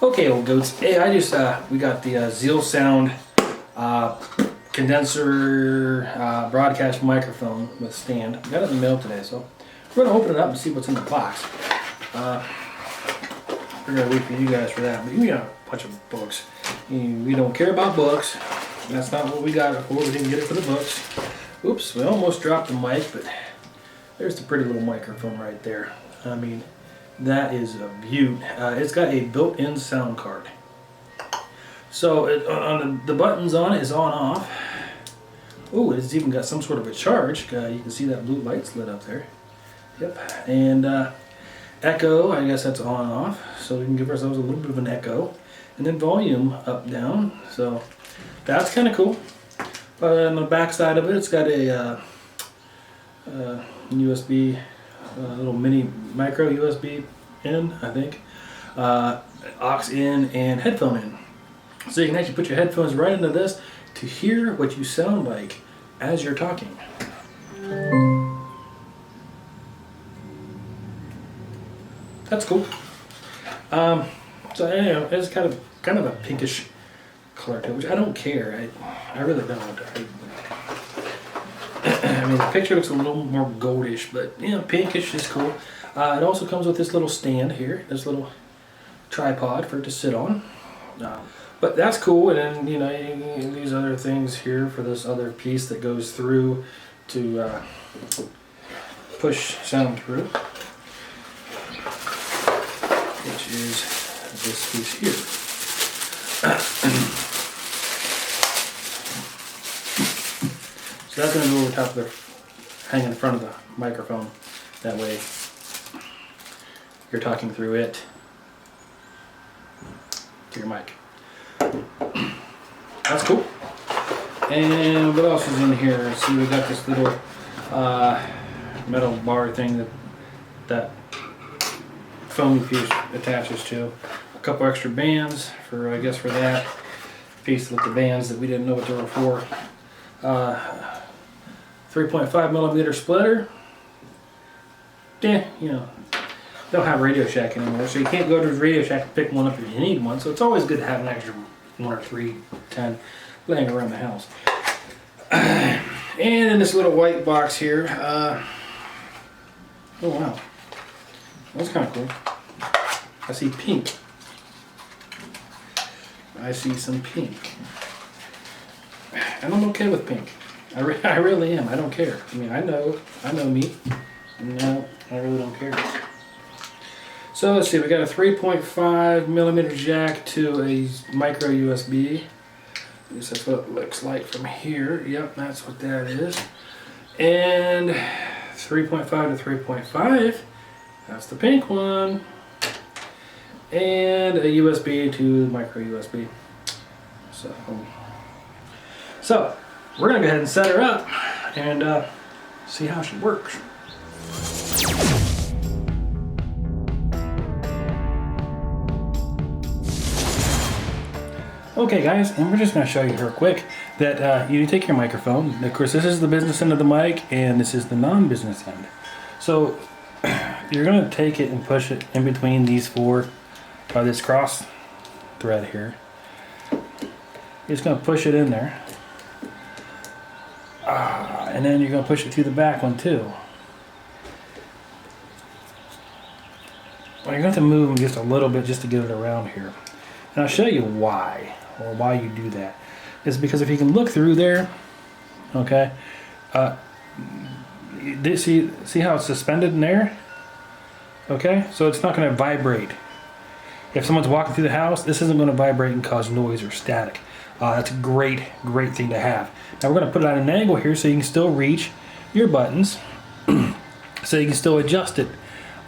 Okay, old goats. Hey, I just we got the ZealSound Condenser Broadcast Microphone with stand. We got it in the mail today, so we're gonna open it up and see what's in the box. We're gonna wait for you guys for that. But we got a bunch of books. We don't care about books. That's not what we got it for. We didn't get it for the books. Oops, we almost dropped the mic, but there's the pretty little microphone right there. I mean, that is a beaut. It's got a built-in sound card. So on the buttons on it is on off. Oh, it's even got some sort of a charge. You can see that blue light's lit up there. Yep. And echo, I guess that's on off. So we can give ourselves a little bit of an echo. And then volume up, down. So that's kind of cool. On the back side of it, it's got a USB, little mini micro USB in, I think. Aux in and headphone in. So you can actually put your headphones right into this to hear what you sound like as you're talking. That's cool. So anyway, it's kind of a pinkish color to it, which I don't care. I really don't. I mean, the picture looks a little more goldish, but you know, pinkish is cool. It also comes with this little stand here, this little tripod for it to sit on. But that's cool, and then you know these other things here for this other piece that goes through to push sound through, which is this piece here. So that's going to go over top of the, hang in front of the microphone. That way you're talking through it to your mic. That's cool. And what else is in here? See, we got this little metal bar thing that foam fuse attaches to. A couple extra bands for, I guess, for that piece with the bands that we didn't know what they were for. 3.5 millimeter splitter. Yeah, you know, they don't have Radio Shack anymore, so you can't go to Radio Shack and pick one up if you need one. So it's always good to have an extra 1 or 3, 10 laying around the house. And in this little white box here, oh wow, that's kind of cool. I see pink. I see some pink. And I'm okay with pink. I really am. I don't care. I mean, I know me. No, I really don't care. So let's see, we got a 3.5 millimeter jack to a micro USB. At least that's what it looks like from here. Yep, that's what that is. And 3.5 to 3.5, that's the pink one. And a USB to micro USB. So we're gonna go ahead and set her up and see how she works. Okay guys, and we're just going to show you real quick that you take your microphone. Of course, this is the business end of the mic and this is the non-business end. So you're going to take it and push it in between these four, this cross thread here. You're just going to push it in there. And then you're going to push it through the back one too. Well, you're going to have to move them just a little bit just to get it around here. And I'll show you why, or why you do that. It's because if you can look through there, okay, see how it's suspended in there? Okay, so it's not going to vibrate. If someone's walking through the house, this isn't going to vibrate and cause noise or static. That's a great thing to have. Now we're going to put it at an angle here so you can still reach your buttons, so you can still adjust it.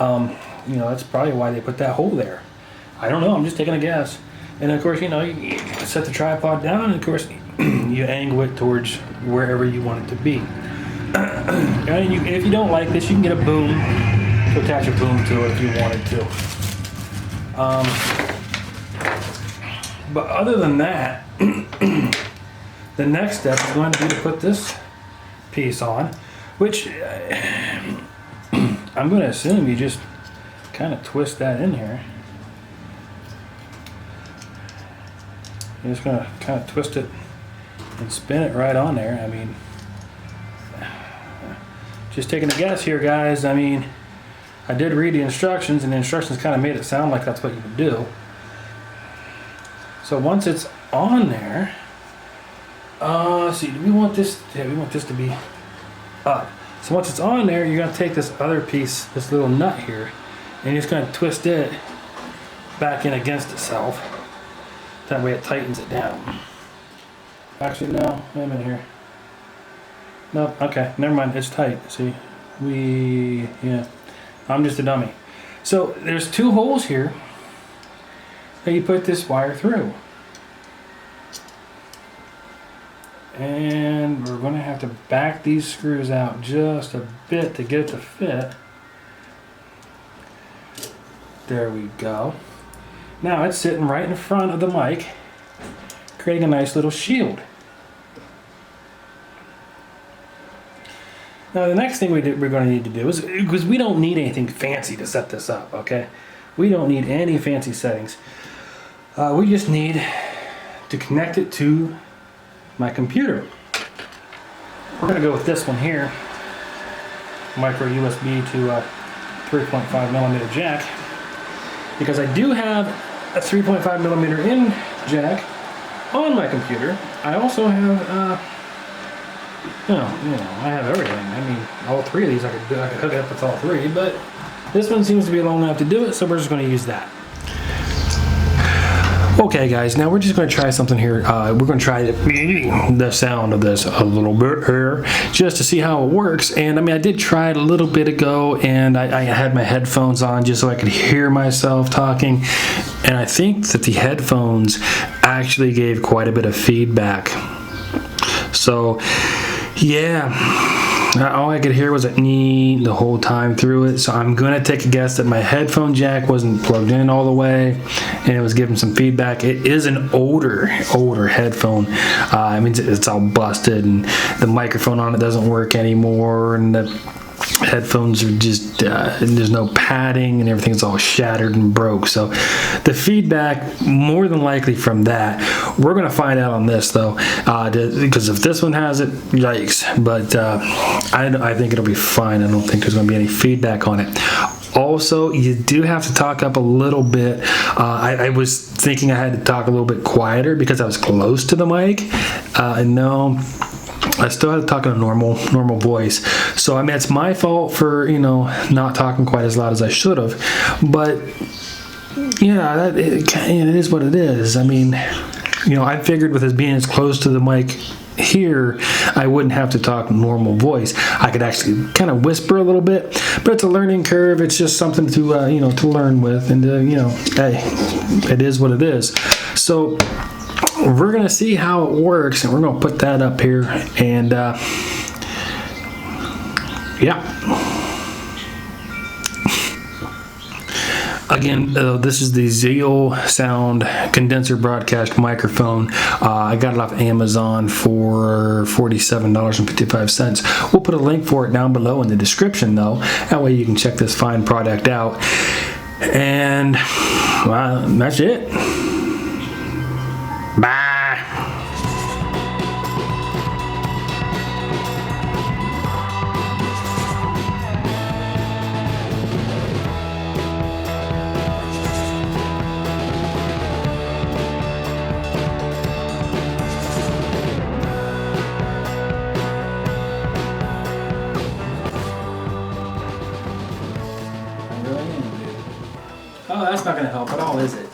You know, that's probably why they put that hole there. I don't know, I'm just taking a guess. And of course, you know, you set the tripod down, and of course, you angle it towards wherever you want it to be. And if you don't like this, you can get a boom to attach a boom to it if you wanted to. But other than that, the next step is going to be to put this piece on, which I'm going to assume you just kind of twist that in here. You're just gonna kind of twist it and spin it right on there. I mean, just taking a guess here, guys. I mean, I did read the instructions, and the instructions kind of made it sound like that's what you would do. So once it's on there, let's see, do we want this? Yeah, we want this to be up. So once it's on there, you're gonna take this other piece, this little nut here, and you're just gonna twist it back in against itself. That way it tightens it down. Actually, no, wait a minute here. Nope, okay, never mind, it's tight. See, yeah, I'm just a dummy. So there's 2 holes here that you put this wire through. And we're gonna have to back these screws out just a bit to get it to fit. There we go. Now it's sitting right in front of the mic, creating a nice little shield. Now the next thing we're going to need to do is, because we don't need anything fancy to set this up, okay? We don't need any fancy settings. We just need to connect it to my computer. We're going to go with this one here, micro USB to a 3.5 millimeter jack, because I do have a 3.5 millimeter in jack on my computer. I also have I have everything. I mean, all 3 of these I could hook it up with all 3, but this one seems to be long enough to do it, so we're just going to use that. Okay guys, now we're just going to try something here. We're going to try the sound of this a little bit here, just to see how it works. And I mean, I did try it a little bit ago, and I had my headphones on just so I could hear myself talking. And I think that the headphones actually gave quite a bit of feedback. So, yeah. All I could hear was a nee the whole time through it, so I'm gonna take a guess that my headphone jack wasn't plugged in all the way, and it was giving some feedback. It is an older headphone. I mean, it's all busted, and the microphone on it doesn't work anymore, and the headphones are just there's no padding, and everything's all shattered and broke. So the feedback more than likely from that. We're gonna find out on this though, because if this one has it, yikes. But I think it'll be fine. I don't think there's gonna be any feedback on it. Also, you do have to talk up a little bit. I was thinking I had to talk a little bit quieter because I was close to the mic. No, I still had to talk in a normal voice. So I mean, it's my fault for not talking quite as loud as I should have. But yeah, it is what it is. I mean, I figured with us being as close to the mic here, I wouldn't have to talk normal voice. I could actually kind of whisper a little bit, but it's a learning curve. It's just something to to learn with, and hey, it is what it is. So we're gonna see how it works, and we're gonna put that up here, and yeah. Again, this is the ZealSound Condenser Broadcast Microphone. I got it off Amazon for $47.55. We'll put a link for it down below in the description, though. That way you can check this fine product out. And well, that's it. Bye. Oh, that's not going to help at all, is it?